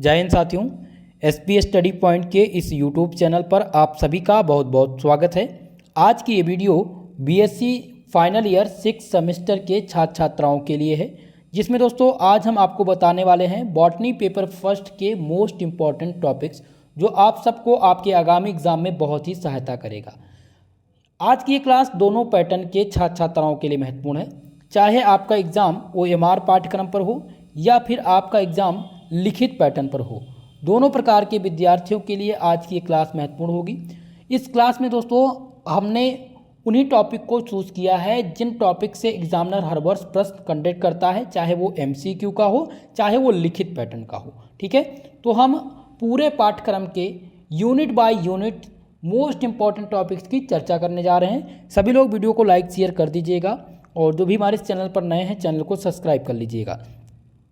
जय हिंद साथियों, SPS study point के इस यूट्यूब चैनल पर आप सभी का बहुत बहुत स्वागत है। आज की ये video BSc final year 6 semester के छात्र छात्राओं के लिए है, जिसमें दोस्तों आज हम आपको बताने वाले हैं बॉटनी पेपर फर्स्ट के मोस्ट इम्पॉर्टेंट टॉपिक्स जो आप सबको आपके आगामी एग्जाम में बहुत ही सहायता करेगा। आज की ये क्लास दोनों पैटर्न के छात्र छात्राओं के लिए महत्वपूर्ण है, चाहे आपका एग्ज़ाम ओएमआर पाठ्यक्रम पर हो या फिर आपका एग्ज़ाम लिखित पैटर्न पर हो। दोनों प्रकार के विद्यार्थियों के लिए आज की ये क्लास महत्वपूर्ण होगी। इस क्लास में दोस्तों हमने उन्हीं टॉपिक को चूज़ किया है जिन टॉपिक से एग्जामिनर हर वर्ष प्रश्न कंडक्ट करता है, चाहे वो एमसीक्यू का हो चाहे वो लिखित पैटर्न का हो। ठीक है, तो हम पूरे पाठ्यक्रम के unit by unit most important topics की चर्चा करने जा रहे हैं। सभी लोग वीडियो को लाइक शेयर कर दीजिएगा और जो भी हमारे चैनल पर नए हैं चैनल को सब्सक्राइब कर लीजिएगा।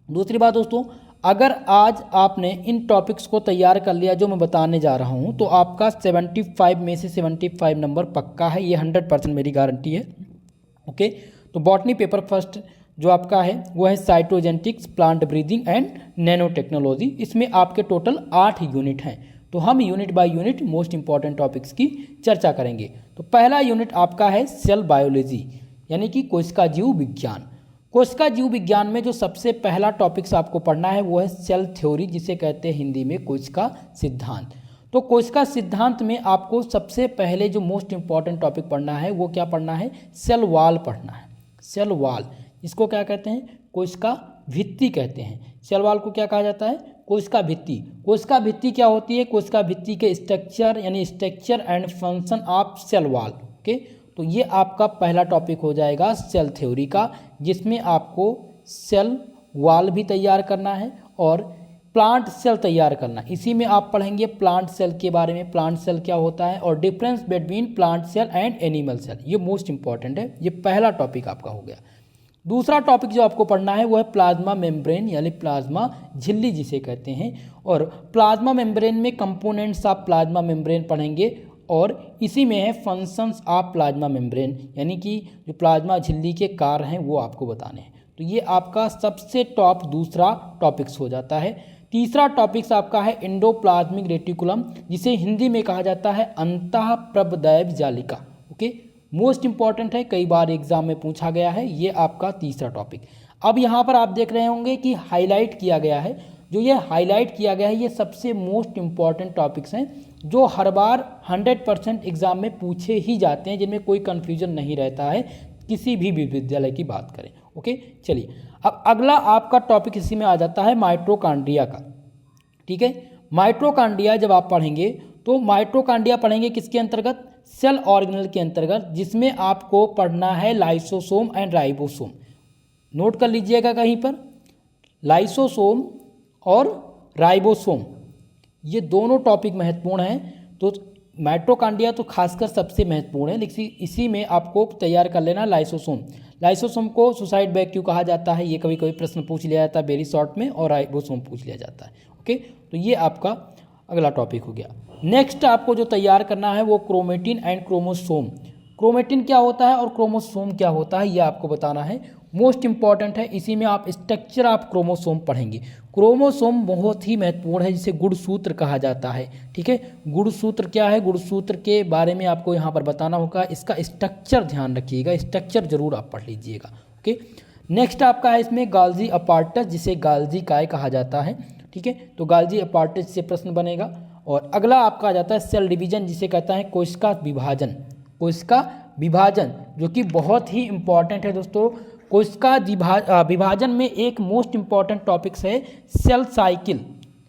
दूसरी बात दोस्तों, अगर आज आपने इन टॉपिक्स को तैयार कर लिया जो मैं बताने जा रहा हूं, तो आपका 75 में से 75 नंबर पक्का है, ये 100% मेरी गारंटी है। ओके, तो बॉटनी पेपर फर्स्ट जो आपका है वो है cytogenetics, plant breathing and nano technology. इसमें आपके टोटल 8 यूनिट हैं, तो हम unit by unit most important topics की चर्चा करेंगे। तो पहला यूनिट आपका है सेल बायोलॉजी, यानी कि कोशिका जीव विज्ञान। कोशिका जीव विज्ञान में जो सबसे पहला टॉपिक्स आपको पढ़ना है वो है सेल थ्योरी, जिसे कहते हैं हिंदी में कोशिका सिद्धांत। तो कोशिका सिद्धांत में आपको सबसे पहले जो मोस्ट इंपॉर्टेंट टॉपिक पढ़ना है वो क्या पढ़ना है? सेल वॉल पढ़ना है। सेल वॉल, इसको क्या कहते हैं? कोशिका भित्ति कहते हैं। सेल वॉल को क्या कहा जाता है? कोशिका भित्ति। कोशिका भित्ति क्या होती है? कोशिका भित्ति के स्ट्रक्चर यानी structure and function of cell wall. Okay, तो ये आपका पहला टॉपिक हो जाएगा सेल थ्योरी का, जिसमें आपको सेल वॉल भी तैयार करना है और प्लांट सेल तैयार करना। इसी में आप पढ़ेंगे प्लांट सेल के बारे में, प्लांट सेल क्या होता है और difference between plant cell and animal cell. ये मोस्ट इंपॉर्टेंट है, ये पहला टॉपिक आपका हो गया। दूसरा टॉपिक जो आपको पढ़ना है वो है प्लाज्मा मेम्ब्रेन यानी प्लाज्मा झिल्ली जिसे कहते हैं। और प्लाज्मा मेम्ब्रेन में कंपोनेंट्स ऑफ प्लाज्मा मेम्ब्रेन पढ़ेंगे और इसी में है फंक्शंस ऑफ प्लाज्मा मेम्ब्रेन, यानी कि जो प्लाज्मा झिल्ली के कार्य हैं वो आपको बताने हैं। तो ये आपका सबसे टॉप दूसरा टॉपिक्स हो जाता है। तीसरा टॉपिक्स आपका है एंडोप्लाज्मिक रेटिकुलम, जिसे हिंदी में कहा जाता है अंतःप्रबदैव जालिका। ओके, मोस्ट इंपॉर्टेंट है, कई बार एग्जाम में पूछा गया है। ये आपका तीसरा टॉपिक। अब यहाँ पर आप देख रहे होंगे कि हाईलाइट किया गया है। जो ये हाईलाइट किया गया है ये सबसे मोस्ट इंपॉर्टेंट टॉपिक्स हैं जो हर बार 100% एग्जाम में पूछे ही जाते हैं, जिनमें कोई कन्फ्यूजन नहीं रहता है किसी भी विश्वविद्यालय की बात करें। ओके, चलिए अब अगला आपका टॉपिक इसी में आ जाता है माइटोकॉन्ड्रिया का। ठीक है, माइटोकॉन्ड्रिया जब आप पढ़ेंगे तो माइटोकॉन्ड्रिया पढ़ेंगे किसके अंतर्गत? सेल ऑर्गेनल के अंतर्गत, जिसमें आपको पढ़ना है लाइसोसोम एंड राइबोसोम। नोट कर लीजिएगा कहीं पर, लाइसोसोम और राइबोसोम ये दोनों टॉपिक महत्वपूर्ण हैं। तो माइटोकॉन्ड्रिया तो खासकर सबसे महत्वपूर्ण है, लेकिन इसी में आपको तैयार कर लेना लाइसोसोम। लाइसोसोम को सुसाइड वैक्यूम कहा जाता है, ये कभी कभी प्रश्न पूछ लिया जाता है वेरी शॉर्ट में, और राइबोसोम पूछ लिया जाता है। ओके, तो ये आपका अगला टॉपिक हो गया। नेक्स्ट आपको जो तैयार करना है वो क्रोमेटिन एंड क्रोमोसोम। क्रोमेटिन क्या होता है और क्रोमोसोम क्या होता है ये आपको बताना है, मोस्ट इंपॉर्टेंट है। इसी में आप स्ट्रक्चर ऑफ क्रोमोसोम पढ़ेंगे। क्रोमोसोम बहुत ही महत्वपूर्ण है, जिसे गुणसूत्र कहा जाता है। ठीक है, गुणसूत्र क्या है? गुणसूत्र के बारे में आपको यहाँ पर बताना होगा। इसका स्ट्रक्चर ध्यान रखिएगा, स्ट्रक्चर जरूर आप पढ़ लीजिएगा। ओके, नेक्स्ट आपका है इसमें गाल्जी अपार्टस, जिसे गाल्जी काय कहा जाता है। ठीक है, तो गाल्जी अपार्टस से प्रश्न बनेगा। और अगला आपका आ जाता है सेल डिवीजन, जिसे कहता है कोशिका विभाजन। कोशिका विभाजन जो कि बहुत ही इंपॉर्टेंट है दोस्तों। कोशिका विभाजन में एक मोस्ट इंपॉर्टेंट टॉपिक्स है सेल साइकिल।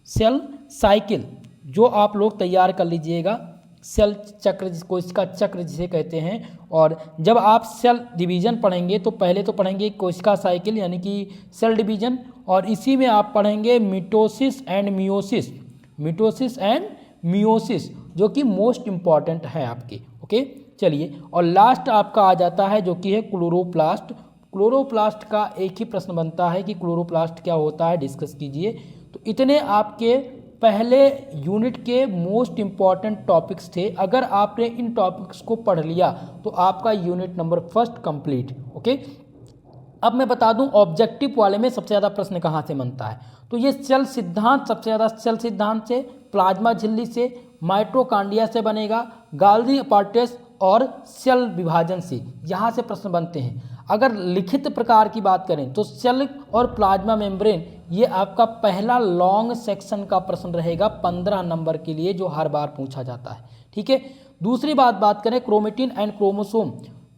सेल साइकिल जो आप लोग तैयार कर लीजिएगा, सेल चक्र, कोशिका चक्र जिसे कहते हैं। और जब आप सेल डिवीजन पढ़ेंगे तो पहले तो पढ़ेंगे कोशिका साइकिल यानी कि सेल डिवीजन, और इसी में आप पढ़ेंगे mitosis and meiosis. Mitosis and meiosis जो कि मोस्ट इंपॉर्टेंट है आपके। ओके, चलिए, और लास्ट आपका आ जाता है जो कि है क्लोरोप्लास्ट। क्लोरोप्लास्ट का एक ही प्रश्न बनता है कि क्लोरोप्लास्ट क्या होता है, डिस्कस कीजिए। तो इतने आपके पहले यूनिट के मोस्ट इंपॉर्टेंट टॉपिक्स थे। अगर आपने इन टॉपिक्स को पढ़ लिया तो आपका unit number first complete. Okay, अब मैं बता दूं ऑब्जेक्टिव वाले में सबसे ज़्यादा प्रश्न कहाँ से बनता है, तो ये सेल सिद्धांत सबसे ज़्यादा सेल सिद्धांत से, प्लाज्मा झिल्ली से, माइटोकांड्रिया से बनेगा, गाल्गी अपार्टस और सेल विभाजन से, यहाँ से प्रश्न बनते हैं। अगर लिखित प्रकार की बात करें तो सेल और प्लाज्मा मेम्ब्रेन ये आपका पहला लॉन्ग सेक्शन का प्रश्न रहेगा 15 नंबर के लिए, जो हर बार पूछा जाता है। ठीक है, दूसरी बात करें क्रोमेटिन एंड क्रोमोसोम,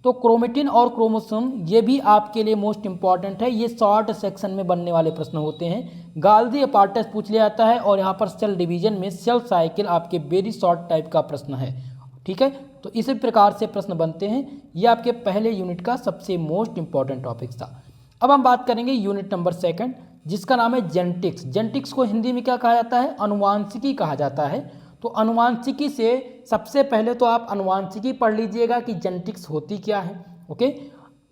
तो क्रोमेटिन और क्रोमोसोम ये भी आपके लिए मोस्ट इंपॉर्टेंट है, ये शॉर्ट सेक्शन में बनने वाले प्रश्न होते हैं। गाल्गी अपार्टस पूछ लिया जाता है और यहाँ पर सेल डिवीजन में सेल साइकिल आपके वेरी शॉर्ट टाइप का प्रश्न है। ठीक है, तो इसी प्रकार से प्रश्न बनते हैं। ये आपके पहले यूनिट का सबसे मोस्ट इंपॉर्टेंट टॉपिक था। अब हम बात करेंगे यूनिट नंबर 2 जिसका नाम है जेनेटिक्स। जेनेटिक्स को हिंदी में क्या कहा जाता है, अनुवांशिकी कहा जाता है। तो अनुवांशिकी से सबसे पहले तो आप अनुवांशिकी पढ़ लीजिएगा कि जेनेटिक्स होती क्या है। ओके,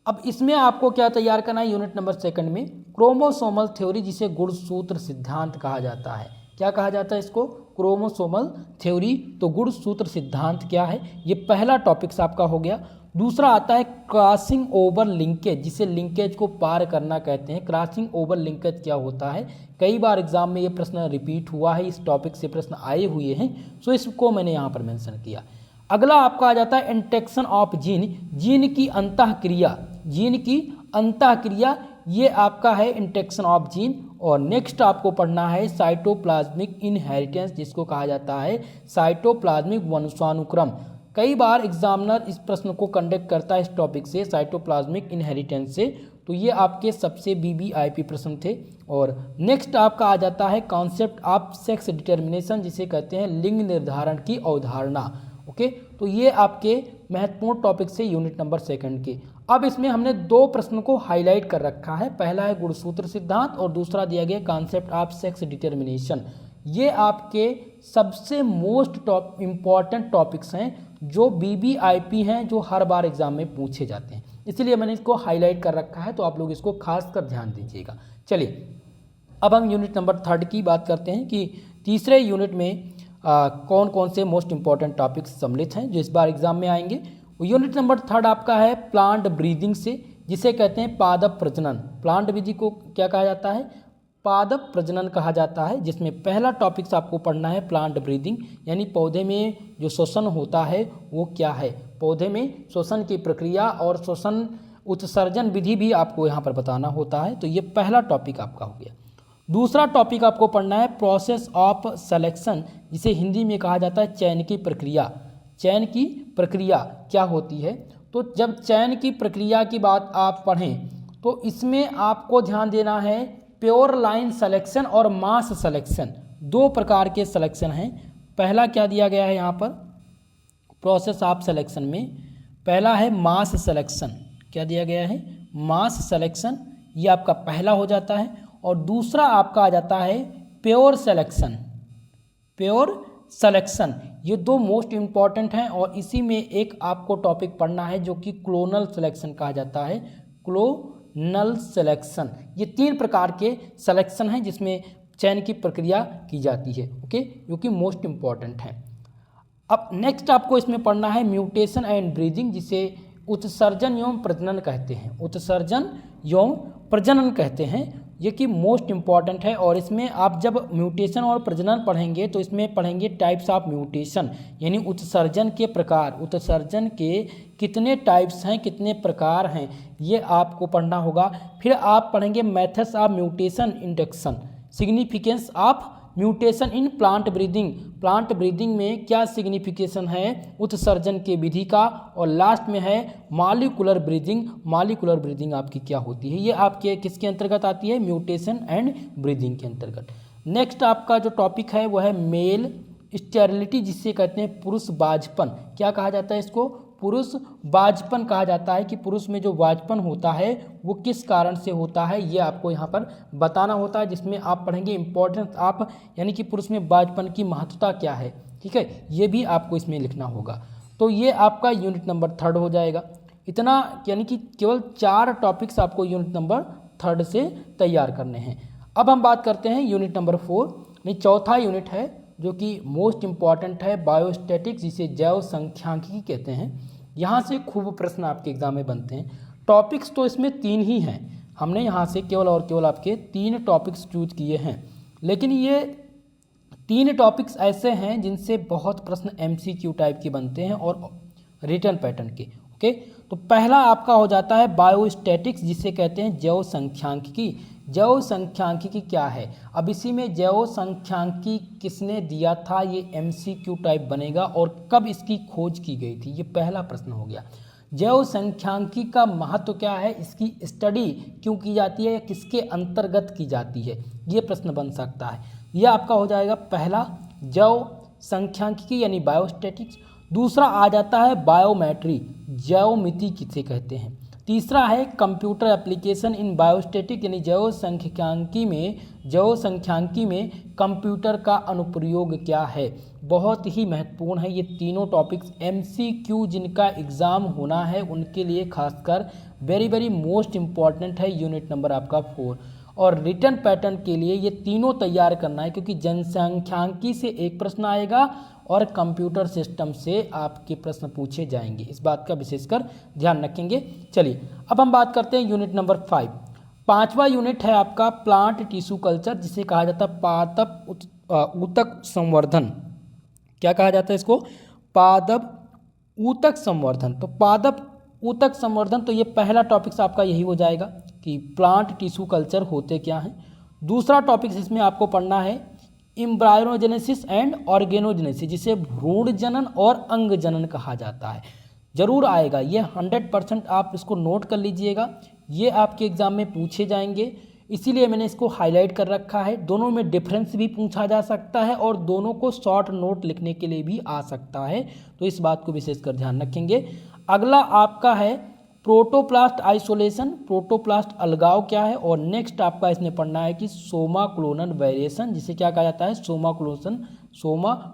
अब इसमें आपको क्या तैयार करना है यूनिट नंबर 2 में, क्रोमोसोमल थ्योरी जिसे गुणसूत्र सिद्धांत कहा जाता है। क्या कहा जाता है इसको, क्रोमोसोमल थ्योरी। तो गुणसूत्र सिद्धांत क्या है, ये पहला टॉपिक्स आपका हो गया। दूसरा आता है क्रॉसिंग ओवर लिंकेज, जिसे लिंकेज को पार करना कहते हैं। क्रॉसिंग ओवर लिंकेज क्या होता है, कई बार एग्जाम में ये प्रश्न रिपीट हुआ है, इस टॉपिक से प्रश्न आए हुए हैं, सो इसको मैंने यहाँ पर मेंशन किया। अगला आपका आ जाता है इंटेक्शन ऑफ जीन, जीन की अंतःक्रिया, जीन की अंतःक्रिया ये आपका है इंटेक्शन ऑफ जीन। और नेक्स्ट आपको पढ़ना है साइटोप्लाज्मिक इनहेरिटेंस, जिसको कहा जाता है साइटोप्लाज्मिक वंशानुक्रम। कई बार एग्जामिनर इस प्रश्न को कंडक्ट करता है इस टॉपिक से, साइटोप्लाज्मिक इनहेरिटेंस से, तो ये आपके सबसे वीवीआईपी प्रश्न थे। और नेक्स्ट आपका आ जाता है कॉन्सेप्ट ऑफ सेक्स डिटर्मिनेशन, जिसे कहते हैं लिंग निर्धारण की अवधारणा। ओके, तो ये आपके महत्वपूर्ण टॉपिक से यूनिट नंबर 2 के। अब इसमें हमने 2 प्रश्न को हाईलाइट कर रखा है, पहला है गुणसूत्र सिद्धांत और दूसरा दिया गया कॉन्सेप्ट ऑफ सेक्स डिटर्मिनेशन। ये आपके सबसे मोस्ट इम्पॉर्टेंट टॉपिक्स हैं जो वीवीआईपी हैं, जो हर बार एग्जाम में पूछे जाते हैं, इसलिए मैंने इसको हाईलाइट कर रखा है, तो आप लोग इसको खास कर ध्यान दीजिएगा। चलिए अब हम यूनिट नंबर 3 की बात करते हैं कि तीसरे यूनिट में कौन कौन से मोस्ट इंपॉर्टेंट टॉपिक्स सम्मिलित हैं जो इस बार एग्जाम में आएंगे। यूनिट नंबर 3 आपका है प्लांट ब्रीदिंग से, जिसे कहते हैं पादप प्रजनन। प्लांट विधि को क्या कहा जाता है, पादप प्रजनन कहा जाता है, जिसमें पहला टॉपिक्स आपको पढ़ना है प्लांट ब्रीदिंग, यानी पौधे में जो श्वसन होता है वो क्या है, पौधे में श्वसन की प्रक्रिया और श्वसन उत्सर्जन विधि भी आपको यहाँ पर बताना होता है। तो ये पहला टॉपिक आपका हो गया। दूसरा टॉपिक आपको पढ़ना है प्रोसेस ऑफ सिलेक्शन, जिसे हिंदी में कहा जाता है चयन की प्रक्रिया। चयन की प्रक्रिया क्या होती है, तो जब चयन की प्रक्रिया की बात आप पढ़ें तो इसमें आपको ध्यान देना है प्योर लाइन सिलेक्शन और मास सिलेक्शन, 2 प्रकार के सिलेक्शन हैं। पहला क्या दिया गया है यहाँ पर प्रोसेस ऑफ सिलेक्शन में, पहला है मास सिलेक्शन। क्या दिया गया है, मास सिलेक्शन, ये आपका पहला हो जाता है। और दूसरा आपका आ जाता है प्योर सिलेक्शन, प्योर सिलेक्शन। ये 2 मोस्ट इंपॉर्टेंट हैं और इसी में एक आपको टॉपिक पढ़ना है जो कि क्लोनल सिलेक्शन कहा जाता है, क्लोनल सिलेक्शन। ये 3 प्रकार के सिलेक्शन हैं जिसमें चयन की प्रक्रिया की जाती है। ओके, जो कि मोस्ट इंपॉर्टेंट है। अब नेक्स्ट आपको इसमें पढ़ना है म्यूटेशन एंड ब्रीडिंग, जिसे उत्सर्जन एवं प्रजनन कहते हैं, उत्सर्जन एवं प्रजनन कहते हैं, ये कि मोस्ट इंपॉर्टेंट है। और इसमें आप जब म्यूटेशन और प्रजनन पढ़ेंगे तो इसमें पढ़ेंगे टाइप्स ऑफ म्यूटेशन, यानी उत्सर्जन के प्रकार, उत्सर्जन के कितने टाइप्स हैं, कितने प्रकार हैं, ये आपको पढ़ना होगा। फिर आप पढ़ेंगे methods of mutation induction, significance of mutation in plant breathing, plant breathing में क्या सिग्निफिकेशन है उत्सर्जन के विधि का। और लास्ट में है मॉलिक्यूलर ब्रीदिंग, मॉलिक्यूलर ब्रीदिंग आपकी क्या होती है, ये आपके किसके अंतर्गत आती है, म्यूटेशन एंड ब्रीदिंग के अंतर्गत। नेक्स्ट आपका जो टॉपिक है वह है मेल स्टेरिलिटी, जिससे कहते हैं पुरुष बाझपन। क्या कहा जाता है इसको, पुरुष बाझपन कहा जाता है कि पुरुष में जो बाझपन होता है वो किस कारण से होता है, ये आपको यहाँ पर बताना होता है, जिसमें आप पढ़ेंगे इंपॉर्टेंस आप, यानी कि पुरुष में बाझपन की महत्वता क्या है। ठीक है, ये भी आपको इसमें लिखना होगा। तो ये आपका यूनिट नंबर 3 हो जाएगा। इतना, यानी कि केवल 4 टॉपिक्स आपको यूनिट नंबर 3 से तैयार करने हैं। अब हम बात करते हैं यूनिट नंबर 4, यानी चौथा यूनिट है जो कि मोस्ट इंपॉर्टेंट है, बायोस्टैटिक्स, जिसे जैव सांख्यिकी कहते हैं। यहाँ से खूब प्रश्न आपके एग्जाम में बनते हैं। टॉपिक्स तो इसमें 3 ही हैं, हमने यहाँ से केवल और केवल आपके 3 टॉपिक्स चूज किए हैं, लेकिन ये 3 टॉपिक्स ऐसे हैं जिनसे बहुत प्रश्न MCQ टाइप के बनते हैं और रिटर्न पैटर्न के। ओके, तो पहला आपका हो जाता है बायोस्टैटिक्स, जिसे कहते हैं जैव सांख्यिकी। जैव सांख्यिकी क्या है? अब इसी में जैव सांख्यिकी किसने दिया था, ये MCQ टाइप बनेगा, और कब इसकी खोज की गई थी, ये पहला प्रश्न हो गया। जैव सांख्यिकी का महत्व क्या है, इसकी स्टडी क्यों की जाती है, या किसके अंतर्गत की जाती है, ये प्रश्न बन सकता है। यह आपका हो जाएगा पहला जैव सांख्यिकी यानी बायोस्टैटिक्स। दूसरा आ जाता है बायोमेट्री, ज्यामिति किसे कहते हैं। तीसरा है कंप्यूटर एप्लीकेशन इन बायोस्टैटिक यानी जैव सांख्यिकी में कंप्यूटर का अनुप्रयोग क्या है। बहुत ही महत्वपूर्ण है ये तीनों टॉपिक्स, MCQ जिनका एग्ज़ाम होना है उनके लिए खासकर वेरी मोस्ट इम्पॉर्टेंट है। यूनिट नंबर आपका 4 और रिटर्न पैटर्न के लिए ये तीनों तैयार करना है, क्योंकि जनसांख्यिकी से एक प्रश्न आएगा और कंप्यूटर सिस्टम से आपके प्रश्न पूछे जाएंगे, इस बात का विशेषकर ध्यान रखेंगे। चलिए अब हम बात करते हैं यूनिट नंबर 5। 5वां यूनिट है आपका प्लांट टिश्यू कल्चर, जिसे कहा जाता है पादप ऊतक संवर्धन। क्या कहा जाता है इसको? पादप ऊतक संवर्धन। तो पादप ऊतक संवर्धन, तो ये पहला टॉपिक्स आपका यही हो जाएगा कि प्लांट टिश्यू कल्चर होते क्या हैं। दूसरा टॉपिक्स इसमें आपको पढ़ना है एम्ब्रायोजेनेसिस एंड ऑर्गेनोजेनेसिस, जिसे भ्रूण जनन और अंग जनन कहा जाता है। जरूर आएगा ये, 100% आप इसको नोट कर लीजिएगा, ये आपके एग्जाम में पूछे जाएंगे, इसीलिए मैंने इसको हाईलाइट कर रखा है। दोनों में डिफरेंस भी पूछा जा सकता है और दोनों को शॉर्ट नोट लिखने के लिए भी आ सकता है, तो इस बात को विशेषकर ध्यान रखेंगे। अगला आपका है प्रोटोप्लास्ट आइसोलेशन, प्रोटोप्लास्ट अलगाव क्या है, और नेक्स्ट आपका इसमें पढ़ना है कि सोमा क्लोनन वेरिएशन, जिसे क्या कहा जाता है, सोमा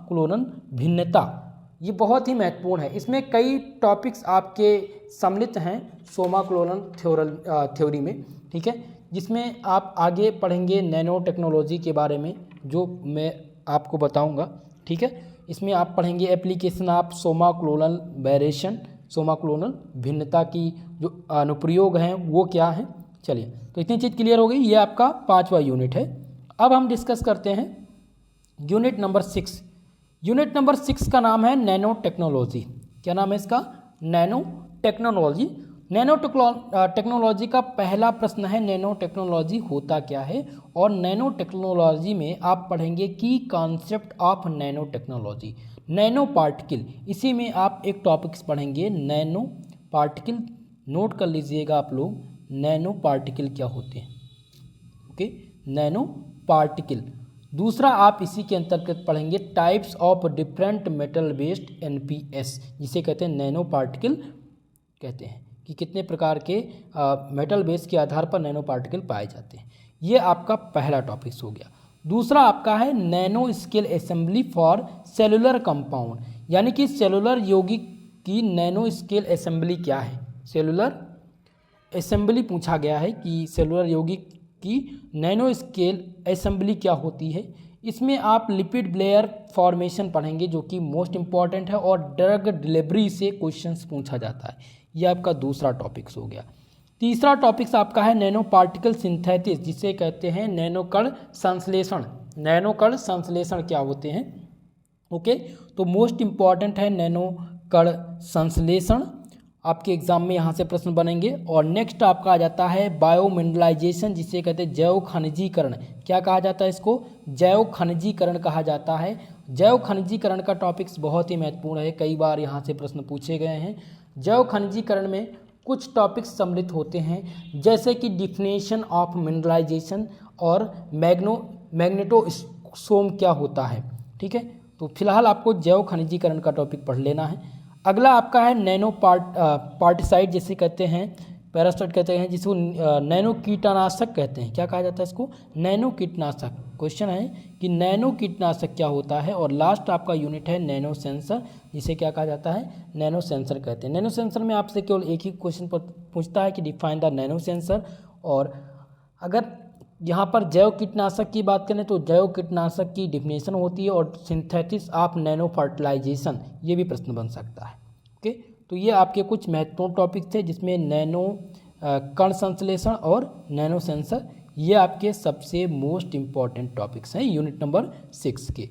क्लोनन भिन्नता। ये बहुत ही महत्वपूर्ण है, इसमें कई टॉपिक्स आपके सम्मिलित हैं सोमा क्लोनन थ्योरी में, ठीक है, जिसमें आप आगे पढ़ेंगे नैनो टेक्नोलॉजी के बारे में, जो मैं आपको बताऊंगा, ठीक है। इसमें आप पढ़ेंगे application of Soma clonal variation, Soma clonal भिन्नता की जो अनुप्रयोग हैं वो क्या हैं। चलिए, तो इतनी चीज़ क्लियर हो गई, ये आपका 5वां यूनिट है। अब हम डिस्कस करते हैं यूनिट नंबर 6। यूनिट नंबर 6 का नाम है नैनो टेक्नोलॉजी। क्या नाम है इसका? Nano technology. नैनो टेक्नोलॉजी का पहला प्रश्न है नैनो टेक्नोलॉजी होता क्या है, और नैनो टेक्नोलॉजी में आप पढ़ेंगे की concept of nano technology, nano particle. इसी में आप एक टॉपिक्स पढ़ेंगे नैनो पार्टिकल, नोट कर लीजिएगा आप लोग, नैनो पार्टिकल क्या होते हैं। Okay, nano particle. दूसरा आप इसी के अंतर्गत पढ़ेंगे types of different metal based NPS, जिसे कहते हैं नैनो पार्टिकल कहते हैं, कि कितने प्रकार के मेटल बेस के आधार पर नैनो पार्टिकल पाए जाते हैं। ये आपका पहला टॉपिक्स हो गया। दूसरा आपका है nano scale assembly for cellular compound, यानी कि सेलुलर यौगिक की नैनो स्केल असेंबली क्या है। सेलुलर असेंबली पूछा गया है कि सेलुलर यौगिक की नैनो स्केल असेंबली क्या होती है। इसमें आप लिपिड लेयर फॉर्मेशन पढ़ेंगे, जो कि मोस्ट इंपॉर्टेंट है, और ड्रग डिलीवरी से क्वेश्चंस पूछा जाता है। यह आपका दूसरा टॉपिक्स हो गया। तीसरा टॉपिक्स आपका है नैनो पार्टिकल सिंथेसिस, जिसे कहते हैं नैनो कण संश्लेषण। नैनो कण संश्लेषण क्या होते हैं, ओके, तो मोस्ट इंपॉर्टेंट है नैनो कण संश्लेषण, आपके एग्जाम में यहाँ से प्रश्न बनेंगे। और नेक्स्ट आपका आ जाता है बायोमिनरलाइजेशन, जिसे कहते हैं जैव खनिजीकरण। क्या कहा जाता है इसको? जैव खनिजीकरण कहा जाता है। जैव खनिजीकरण का टॉपिक्स बहुत ही महत्वपूर्ण है, कई बार यहाँ से प्रश्न पूछे गए हैं। जैव खनिजीकरण में कुछ टॉपिक्स सम्मिलित होते हैं, जैसे कि डिफिनेशन ऑफ मिनरलाइजेशन और मैग्नेटोसोम क्या होता है, ठीक है। तो फिलहाल आपको जैव खनिजीकरण का टॉपिक पढ़ लेना है। अगला आपका है नैनो पार्टिसाइड, जिसे कहते हैं पैरासाइट कहते हैं, जिसको नैनो कीटनाशक कहते हैं। क्या कहा जाता है इसको? नैनो कीटनाशक। क्वेश्चन है कि नैनो कीटनाशक क्या होता है। और लास्ट आपका यूनिट है नैनो सेंसर, जिसे क्या कहा जाता है? नैनो सेंसर कहते हैं। नैनो सेंसर में आपसे केवल एक ही क्वेश्चन पूछता है कि डिफाइन द नैनो सेंसर। और अगर यहाँ पर जैव कीटनाशक की बात करें तो जैव कीटनाशक की डिफिनेशन होती है, और सिंथेसिस ऑफ नैनो फर्टिलाइजेशन, ये भी प्रश्न बन सकता है। ओके, तो ये आपके कुछ महत्वपूर्ण टॉपिक थे, जिसमें नैनो कण संश्लेषण और नैनो सेंसर, ये आपके सबसे मोस्ट इम्पॉर्टेंट टॉपिक्स हैं यूनिट नंबर 6 के।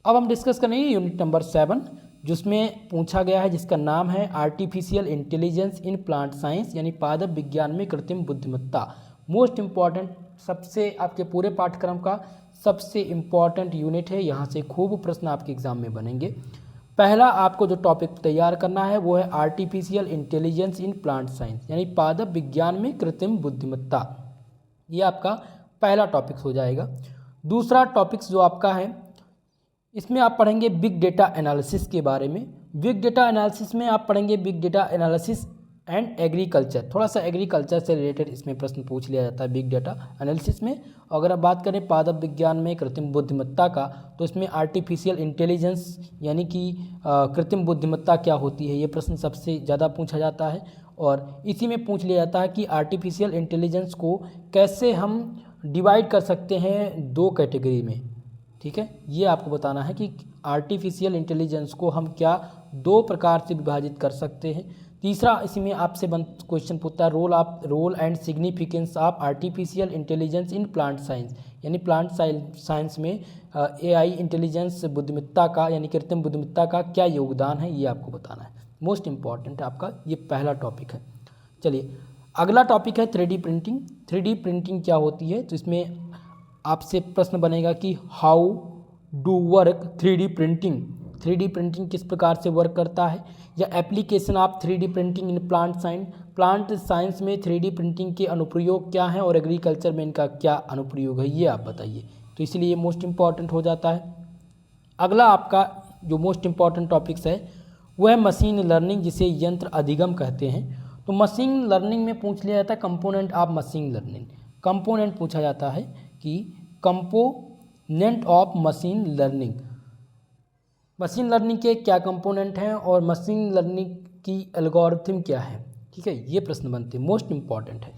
अब हम डिस्कस करेंगे यूनिट नंबर 7, जिसमें पूछा गया है, जिसका नाम है artificial intelligence in plant science, यानी पादप विज्ञान में कृत्रिम बुद्धिमत्ता। मोस्ट इम्पॉर्टेंट, सबसे आपके पूरे पाठ्यक्रम का सबसे इम्पॉर्टेंट यूनिट है। यहाँ से खूब प्रश्न आपके एग्जाम में बनेंगे। पहला आपको जो टॉपिक तैयार करना है वो है artificial intelligence in plant science, यानी पादप विज्ञान में कृत्रिम बुद्धिमत्ता। ये आपका पहला टॉपिक्स हो जाएगा। दूसरा टॉपिक्स जो आपका है, इसमें आप पढ़ेंगे बिग डेटा एनालिसिस के बारे में। बिग डेटा एनालिसिस में आप पढ़ेंगे big data analysis and agriculture. थोड़ा सा एग्रीकल्चर से रिलेटेड इसमें प्रश्न पूछ लिया जाता है बिग डेटा एनालिसिस में। अगर आप बात करें पादप विज्ञान में कृत्रिम बुद्धिमत्ता का, तो इसमें आर्टिफिशियल इंटेलिजेंस यानी कि कृत्रिम बुद्धिमत्ता क्या होती है, ये प्रश्न सबसे ज़्यादा पूछा जाता है। और इसी में पूछ लिया जाता है कि आर्टिफिशियल इंटेलिजेंस को कैसे हम डिवाइड कर सकते हैं 2 कैटेगरी में। ठीक है, ये आपको बताना है कि आर्टिफिशियल इंटेलिजेंस को हम क्या 2 प्रकार से विभाजित कर सकते हैं। तीसरा इसी में आपसे क्वेश्चन पूछता है role and significance of artificial intelligence in plant science, यानी प्लांट साइंस में एआई इंटेलिजेंस बुद्धिमत्ता का, यानी कृत्रिम बुद्धिमत्ता का क्या योगदान है, ये आपको बताना है। मोस्ट इंपॉर्टेंट है आपका ये पहला टॉपिक है। चलिए अगला टॉपिक है 3D प्रिंटिंग। 3D प्रिंटिंग क्या होती है, तो इसमें आपसे प्रश्न बनेगा कि how do work 3D printing. 3D printing किस प्रकार से वर्क करता है, या application of 3D printing in plant science. Plant science में 3D प्रिंटिंग के अनुप्रयोग क्या हैं और एग्रीकल्चर में इनका क्या अनुप्रयोग है, ये आप बताइए। तो इसलिए ये मोस्ट इम्पॉर्टेंट हो जाता है। अगला आपका जो मोस्ट इम्पॉर्टेंट टॉपिक्स है वह है मशीन लर्निंग, जिसे यंत्र अधिगम कहते हैं। तो मशीन लर्निंग में पूछ लिया जाता है component of machine learning. Component पूछा जाता है कि component of machine learning, machine learning के क्या कंपोनेंट हैं और मशीन लर्निंग की एल्गोरिथम क्या है। ठीक है, ये प्रश्न बनते हैं, मोस्ट इम्पॉर्टेंट है।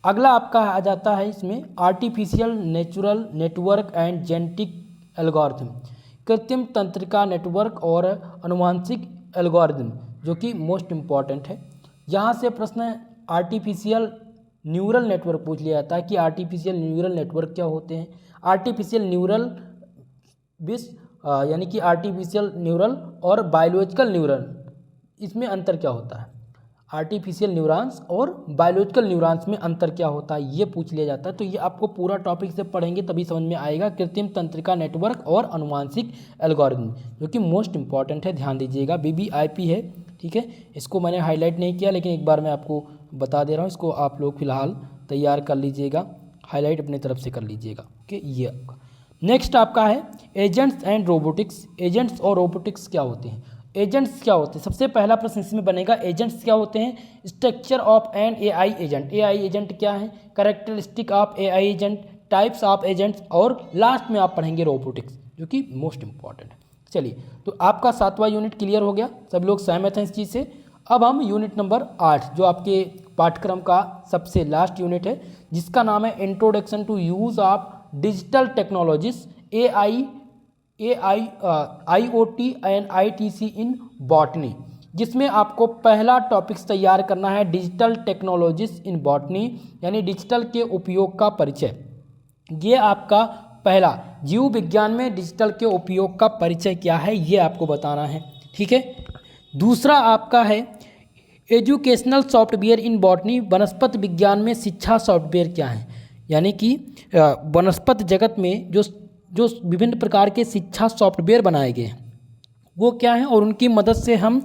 अगला आपका आ जाता है इसमें artificial natural network and genetic algorithm, कृत्रिम तंत्रिका नेटवर्क और अनुवांशिक एल्गोरिथम, जो कि मोस्ट इम्पॉर्टेंट है। यहाँ से प्रश्न आर्टिफिशियल न्यूरल नेटवर्क पूछ लिया जाता है कि आर्टिफिशियल न्यूरल नेटवर्क क्या होते हैं। आर्टिफिशियल न्यूरल यानी कि आर्टिफिशियल न्यूरल और बायोलॉजिकल न्यूरल, इसमें अंतर क्या होता है। आर्टिफिशियल न्यूरॉन्स और बायोलॉजिकल न्यूरॉन्स में अंतर क्या होता है, ये पूछ लिया जाता है। तो ये आपको पूरा टॉपिक से पढ़ेंगे तभी समझ में आएगा। कृत्रिम तंत्रिका नेटवर्क और अनुवांशिक एल्गोरिथम, जो कि मोस्ट इंपॉर्टेंट है, ध्यान दीजिएगा। BBIP है, ठीक है। इसको मैंने हाईलाइट नहीं किया, लेकिन एक बार मैं आपको बता दे रहा हूँ। इसको आप लोग फिलहाल तैयार कर लीजिएगा, हाईलाइट अपनी तरफ से कर लीजिएगा। ओके, ये आपका नेक्स्ट आपका है एजेंट्स एंड रोबोटिक्स। एजेंट्स और रोबोटिक्स क्या होते हैं, एजेंट्स क्या होते हैं। सबसे पहला प्रश्न इसमें बनेगा एजेंट्स क्या होते हैं। Structure of an AI agent, AI agent क्या है, characteristic of AI agent, types of agents, और लास्ट में आप पढ़ेंगे रोबोटिक्स, जो कि मोस्ट इंपॉर्टेंट है। चलिए, तो आपका 7वां यूनिट क्लियर हो गया, सब लोग सहमत हैं इस चीज़ से। अब हम यूनिट नंबर 8, जो आपके पाठ्यक्रम का सबसे लास्ट यूनिट है, जिसका नाम है introduction to use of digital technologies IoT and ITC in botany, जिसमें आपको पहला टॉपिक्स तैयार करना है डिजिटल टेक्नोलॉजीज इन बॉटनी, यानी डिजिटल के उपयोग का परिचय। ये आपका पहला, जीव विज्ञान में डिजिटल के उपयोग का परिचय क्या है, ये आपको बताना है। ठीक है। दूसरा आपका है एजुकेशनल सॉफ्टवेयर इन बॉटनी, वनस्पति विज्ञान में शिक्षा सॉफ्टवेयर क्या है, यानी कि वनस्पति जगत में जो विभिन्न प्रकार के शिक्षा सॉफ्टवेयर बनाए गए हैं वो क्या हैं, और उनकी मदद से हम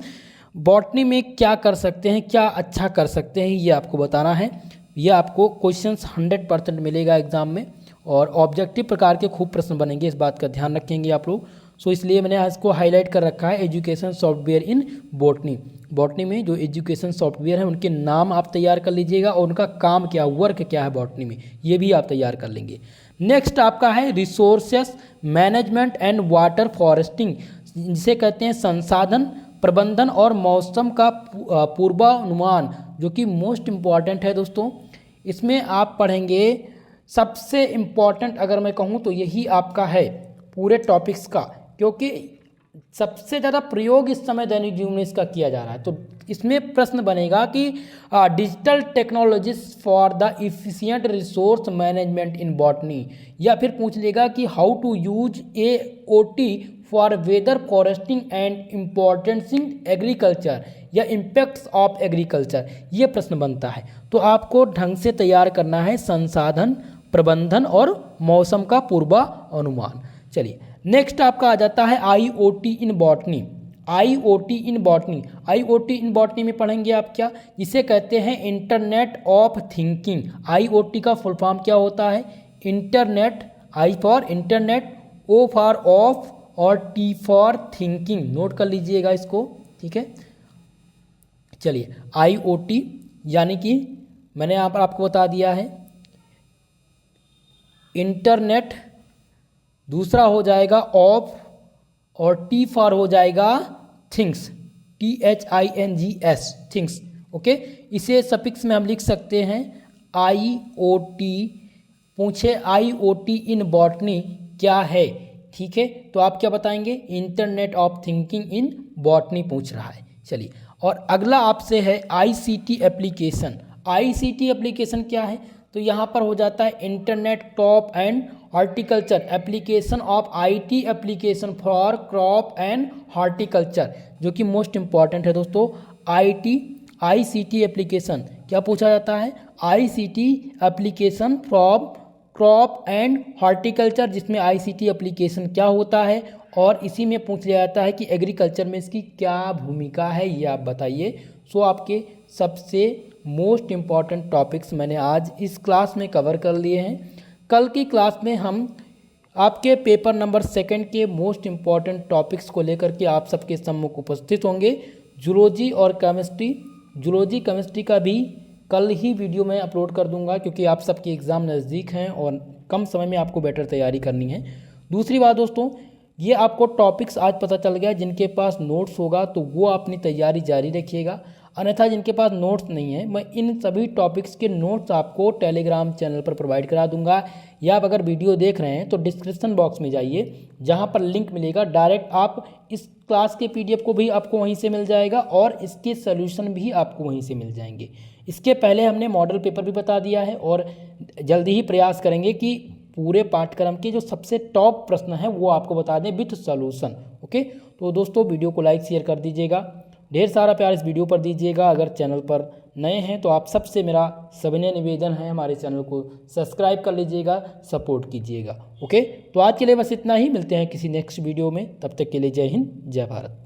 बॉटनी में क्या कर सकते हैं, क्या अच्छा कर सकते हैं, ये आपको बताना है। ये आपको क्वेश्चंस 100% मिलेगा एग्जाम में, और ऑब्जेक्टिव प्रकार के खूब प्रश्न बनेंगे, इस बात का ध्यान रखेंगे आप लोग। सो इसलिए मैंने इसको हाईलाइट कर रखा है education software in botany. Botany में जो एजुकेशन सॉफ्टवेयर है उनके नाम आप तैयार कर लीजिएगा, और उनका काम क्या, वर्क क्या है बॉटनी में, ये भी आप तैयार कर लेंगे। नेक्स्ट आपका है resources management and water foresting, जिसे कहते हैं संसाधन प्रबंधन और मौसम का पूर्वानुमान, जो कि मोस्ट इम्पॉर्टेंट है दोस्तों। इसमें आप पढ़ेंगे सबसे इम्पॉर्टेंट, अगर मैं कहूँ तो यही आपका है पूरे टॉपिक्स का, क्योंकि सबसे ज़्यादा प्रयोग इस समय दैनिक जीवन में इसका किया जा रहा है। तो इसमें प्रश्न बनेगा कि digital technologies for the efficient resource management in botany, या फिर पूछ लेगा कि how to use AOT for weather forecasting and importance in agriculture या इम्पैक्ट्स ऑफ एग्रीकल्चर, ये प्रश्न बनता है। तो आपको ढंग से तैयार करना है संसाधन प्रबंधन और मौसम का पूर्वानुमान। चलिए नेक्स्ट आपका आ जाता है IoT in botany. IoT in botany, IoT in botany में पढ़ेंगे आप क्या, जिसे कहते हैं इंटरनेट ऑफ थिंकिंग। IoT का फुल फॉर्म क्या होता है, internet, I for internet, O for of और T फॉर थिंकिंग। नोट कर लीजिएगा इसको, ठीक है। चलिए IoT यानी कि मैंने यहाँ पर आपको बता दिया है इंटरनेट, दूसरा हो जाएगा ऑफ और T फॉर हो जाएगा थिंग्स, THINGS, थिंग्स, ओके। इसे सफिक्स में हम लिख सकते हैं IoT। पूछे IoT इन बॉटनी क्या है, ठीक है, तो आप क्या बताएंगे, internet of thinking in botany पूछ रहा है। चलिए और अगला आपसे है ICT एप्लीकेशन। ICT एप्लीकेशन क्या है, तो यहाँ पर हो जाता है internet crop and horticulture, application of IT application for crop and horticulture, जो कि मोस्ट इंपॉर्टेंट है दोस्तों। ICT एप्लीकेशन क्या पूछा जाता है, ICT application for crop and horticulture, जिसमें ICT एप्लीकेशन क्या होता है, और इसी में पूछ लिया जाता है कि एग्रीकल्चर में इसकी क्या भूमिका है, ये आप बताइए। सो आपके सबसे मोस्ट इम्पॉर्टेंट टॉपिक्स मैंने आज इस क्लास में कवर कर लिए हैं। कल की क्लास में हम आपके पेपर नंबर 2 के मोस्ट इम्पॉर्टेंट टॉपिक्स को लेकर के आप सबके सम्मुख उपस्थित होंगे। जूलॉजी और केमिस्ट्री, जूलॉजी केमिस्ट्री का भी कल ही वीडियो मैं अपलोड कर दूंगा, क्योंकि आप सबके एग्ज़ाम नज़दीक हैं और कम समय में आपको बेटर तैयारी करनी है। दूसरी बात दोस्तों, ये आपको टॉपिक्स आज पता चल गया, जिनके पास नोट्स होगा तो वो अपनी तैयारी जारी रखिएगा, अन्यथा जिनके पास नोट्स नहीं है, मैं इन सभी टॉपिक्स के नोट्स आपको टेलीग्राम चैनल पर प्रोवाइड करा दूंगा, या आप अगर वीडियो देख रहे हैं तो डिस्क्रिप्शन बॉक्स में जाइए, जहां पर लिंक मिलेगा, डायरेक्ट आप इस क्लास के PDF को भी आपको वहीं से मिल जाएगा और इसके सोल्यूशन भी आपको वहीं से मिल जाएंगे। इसके पहले हमने मॉडल पेपर भी बता दिया है और जल्दी ही प्रयास करेंगे कि पूरे पाठ्यक्रम के जो सबसे टॉप प्रश्न हैं वो आपको बता दें विथ सॉल्यूशन, ओके। तो दोस्तों वीडियो को लाइक शेयर कर दीजिएगा, ढेर सारा प्यार इस वीडियो पर दीजिएगा। अगर चैनल पर नए हैं तो आप सबसे मेरा सविनय निवेदन है, हमारे चैनल को सब्सक्राइब कर लीजिएगा, सपोर्ट कीजिएगा, ओके। तो आज के लिए बस इतना ही, मिलते हैं किसी नेक्स्ट वीडियो में, तब तक के लिए जय हिंद जय भारत।